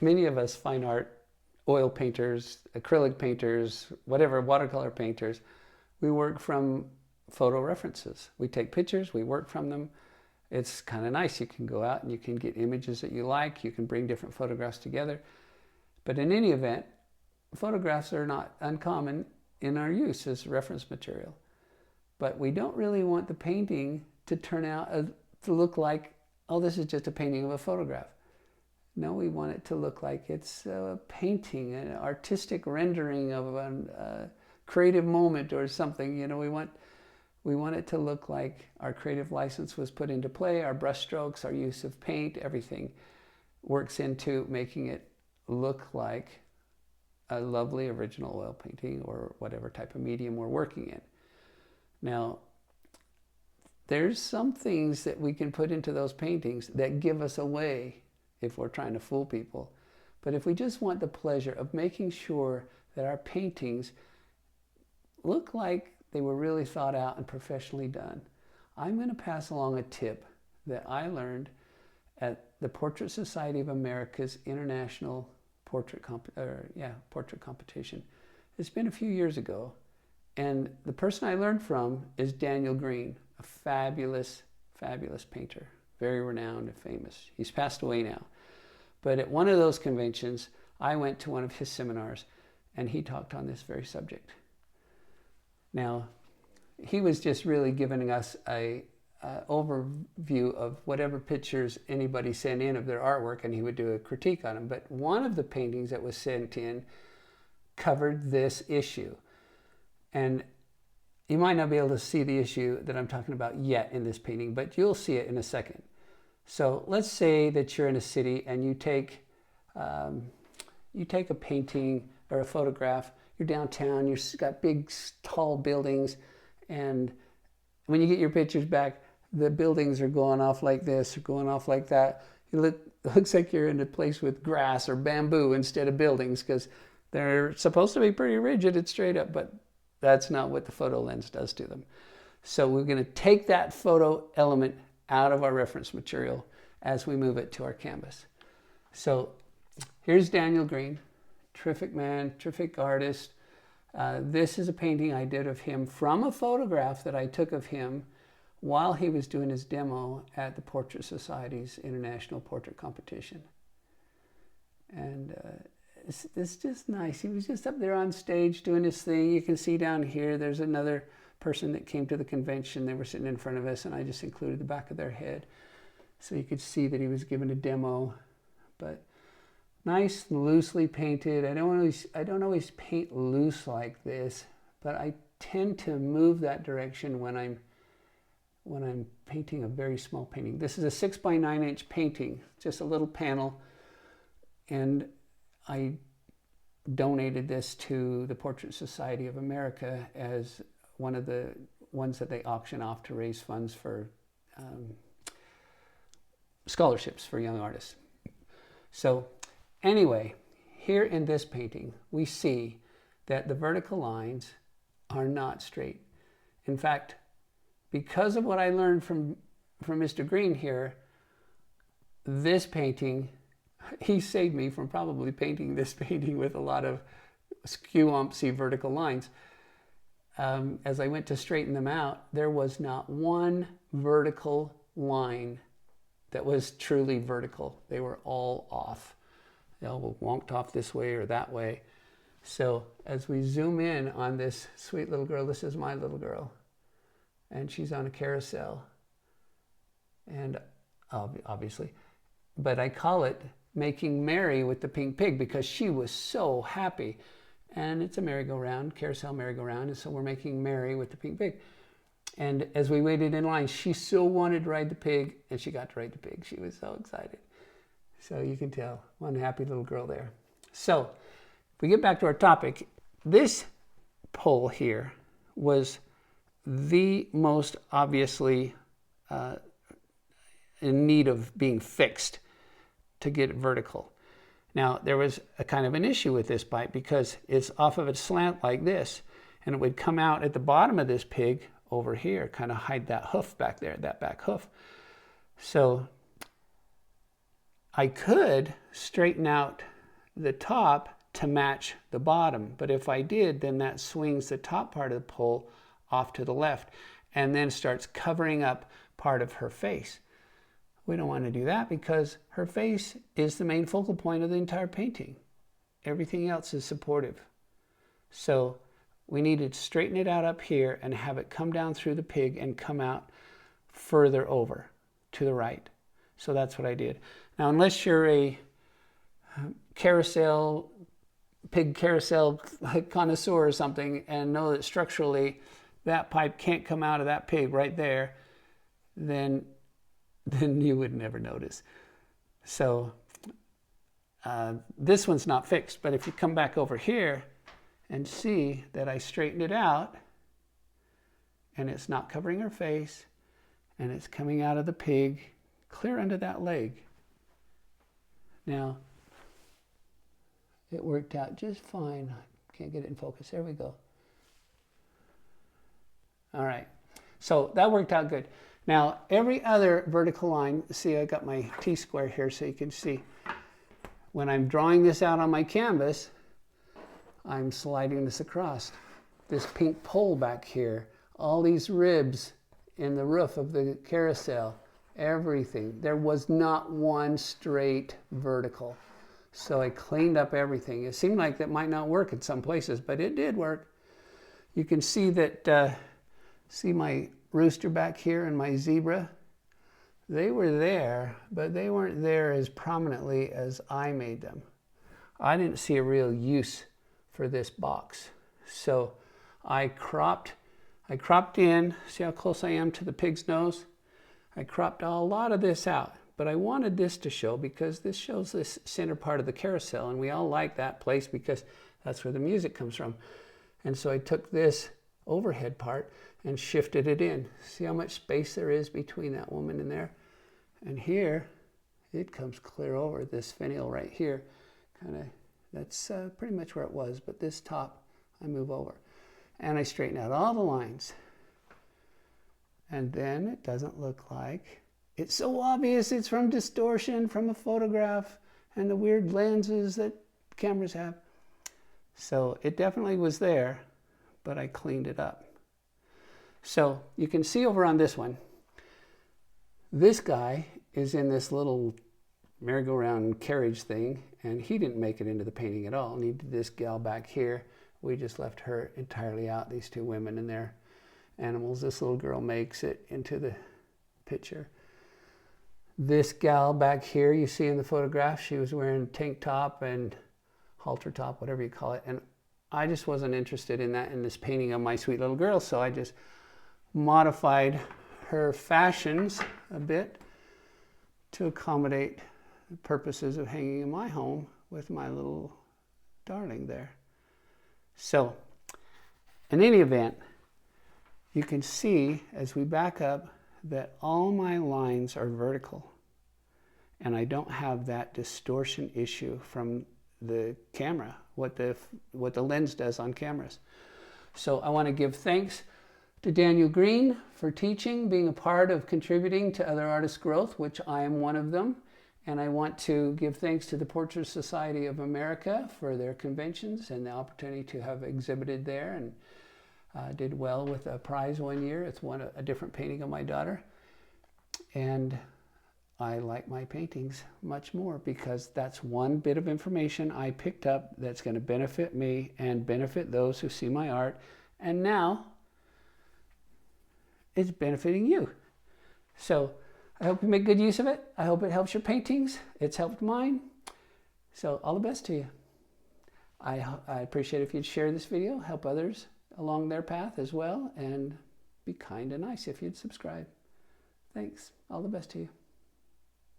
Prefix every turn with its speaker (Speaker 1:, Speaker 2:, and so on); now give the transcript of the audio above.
Speaker 1: many of us fine art, oil painters, acrylic painters, whatever, watercolor painters, we work from photo references. We take pictures, we work from them. It's kind of nice. You can go out and you can get images that you like. You can bring different photographs together. But in any event, photographs are not uncommon in our use as reference material. But we don't really want the painting to turn out to look like, oh, this is just a painting of a photograph. No, we want it to look like it's a painting, an artistic rendering of a creative moment or something. You know, we want it to look like our creative license was put into play, our brush strokes, our use of paint, everything works into making it look like a lovely original oil painting or whatever type of medium we're working in. Now, there's some things that we can put into those paintings that give us away if we're trying to fool people. But if we just want the pleasure of making sure that our paintings look like they were really thought out and professionally done, I'm going to pass along a tip that I learned at the Portrait Society of America's International Portrait Competition. It's been a few years ago, and the person I learned from is Daniel Green, a fabulous, fabulous painter, very renowned and famous. He's passed away now. But at one of those conventions, I went to one of his seminars, and he talked on this very subject. Now, he was just really giving us a overview of whatever pictures anybody sent in of their artwork, and he would do a critique on them. But one of the paintings that was sent in covered this issue. And you might not be able to see the issue that I'm talking about yet in this painting, but you'll see it in a second. So let's say that you're in a city and you take a painting or a photograph. You're downtown, you've got big, tall buildings, and when you get your pictures back, the buildings are going off like this or going off like that. It looks like you're in a place with grass or bamboo instead of buildings, because they're supposed to be pretty rigid and straight up, but that's not what the photo lens does to them. So we're going to take that photo element out of our reference material as we move it to our canvas. So here's Daniel Green, terrific man, terrific artist. This is a painting I did of him from a photograph that I took of him while he was doing his demo at the Portrait Society's International Portrait Competition. And it's just nice. He was just up there on stage doing his thing. You can see down here, there's another person that came to the convention. They were sitting in front of us, and I just included the back of their head so you could see that he was giving a demo. But nice, loosely painted. I don't always paint loose like this, but I tend to move that direction when I'm painting a very small painting. This is a 6x9" painting, just a little panel, and I donated this to the Portrait Society of America as one of the ones that they auction off to raise funds for scholarships for young artists. So anyway, here in this painting, we see that the vertical lines are not straight. In fact, because of what I learned from Mr. Green here, this painting, he saved me from probably painting this painting with a lot of skew-umpsy vertical lines. As I went to straighten them out, there was not one vertical line that was truly vertical. They were all off. They all wonked off this way or that way. So as we zoom in on this sweet little girl, this is my little girl, and she's on a carousel, and obviously, but I call it making merry with the pink pig because she was so happy. And it's a merry-go-round, carousel merry-go-round, and so we're making merry with the pink pig. And as we waited in line, she so wanted to ride the pig, and she got to ride the pig. She was so excited. So you can tell, one happy little girl there. So if we get back to our topic, this pole here was the most obviously in need of being fixed to get it vertical. Now, there was a kind of an issue with this bite because it's off of a slant like this, and it would come out at the bottom of this pig over here, kind of hide that hoof back there, that back hoof. So I could straighten out the top to match the bottom. But if I did, then that swings the top part of the pole off to the left and then starts covering up part of her face. We don't want to do that because her face is the main focal point of the entire painting. Everything else is supportive. So we need to straighten it out up here and have it come down through the pig and come out further over to the right. So that's what I did. Now, unless you're a pig carousel connoisseur or something and know that structurally that pipe can't come out of that pig right there, then you would never notice. So this one's not fixed, but if you come back over here and see that I straightened it out and it's not covering her face and it's coming out of the pig clear under that leg. Now, it worked out just fine. Can't get it in focus. There we go. All right. So that worked out good. Now, every other vertical line, see, I got my T-square here so you can see. When I'm drawing this out on my canvas, I'm sliding this across. This pink pole back here, all these ribs in the roof of the carousel, everything. There was not one straight vertical. So I cleaned up everything. It seemed like that might not work in some places, but it did work. You can see that, see my rooster back here and my zebra? They were there, but they weren't there as prominently as I made them. I didn't see a real use for this box. So I cropped in, see how close I am to the pig's nose? I cropped a lot of this out, but I wanted this to show because this shows this center part of the carousel, and we all like that place because that's where the music comes from. And so I took this overhead part and shifted it in. See how much space there is between that woman and there? And here, it comes clear over this finial right here. That's pretty much where it was, but this top, I move over. And I straighten out all the lines. And then it doesn't look like, it's so obvious it's from distortion, from a photograph, and the weird lenses that cameras have. So it definitely was there, but I cleaned it up. So you can see over on this one, this guy is in this little merry-go-round carriage thing, and he didn't make it into the painting at all. Needed this gal back here. We just left her entirely out, these two women and their animals. This little girl makes it into the picture. This gal back here, you see in the photograph, she was wearing a tank top and halter top, whatever you call it, and I just wasn't interested in that in this painting of my sweet little girl, so I just modified her fashions a bit to accommodate the purposes of hanging in my home with my little darling there. So, in any event, you can see as we back up that all my lines are vertical, and I don't have that distortion issue from the camera, what the lens does on cameras. So I want to give thanks to Daniel Green for teaching, being a part of contributing to other artists' growth, which I am one of them. And I want to give thanks to the Portrait Society of America for their conventions and the opportunity to have exhibited there, and did well with a prize one year. It's won a different painting of my daughter. And I like my paintings much more because that's one bit of information I picked up that's going to benefit me and benefit those who see my art. And now it's benefiting you. So I hope you make good use of it. I hope it helps your paintings. It's helped mine. So all the best to you. I appreciate if you'd share this video, help others along their path as well, and be kind and nice if you'd subscribe. Thanks. All the best to you.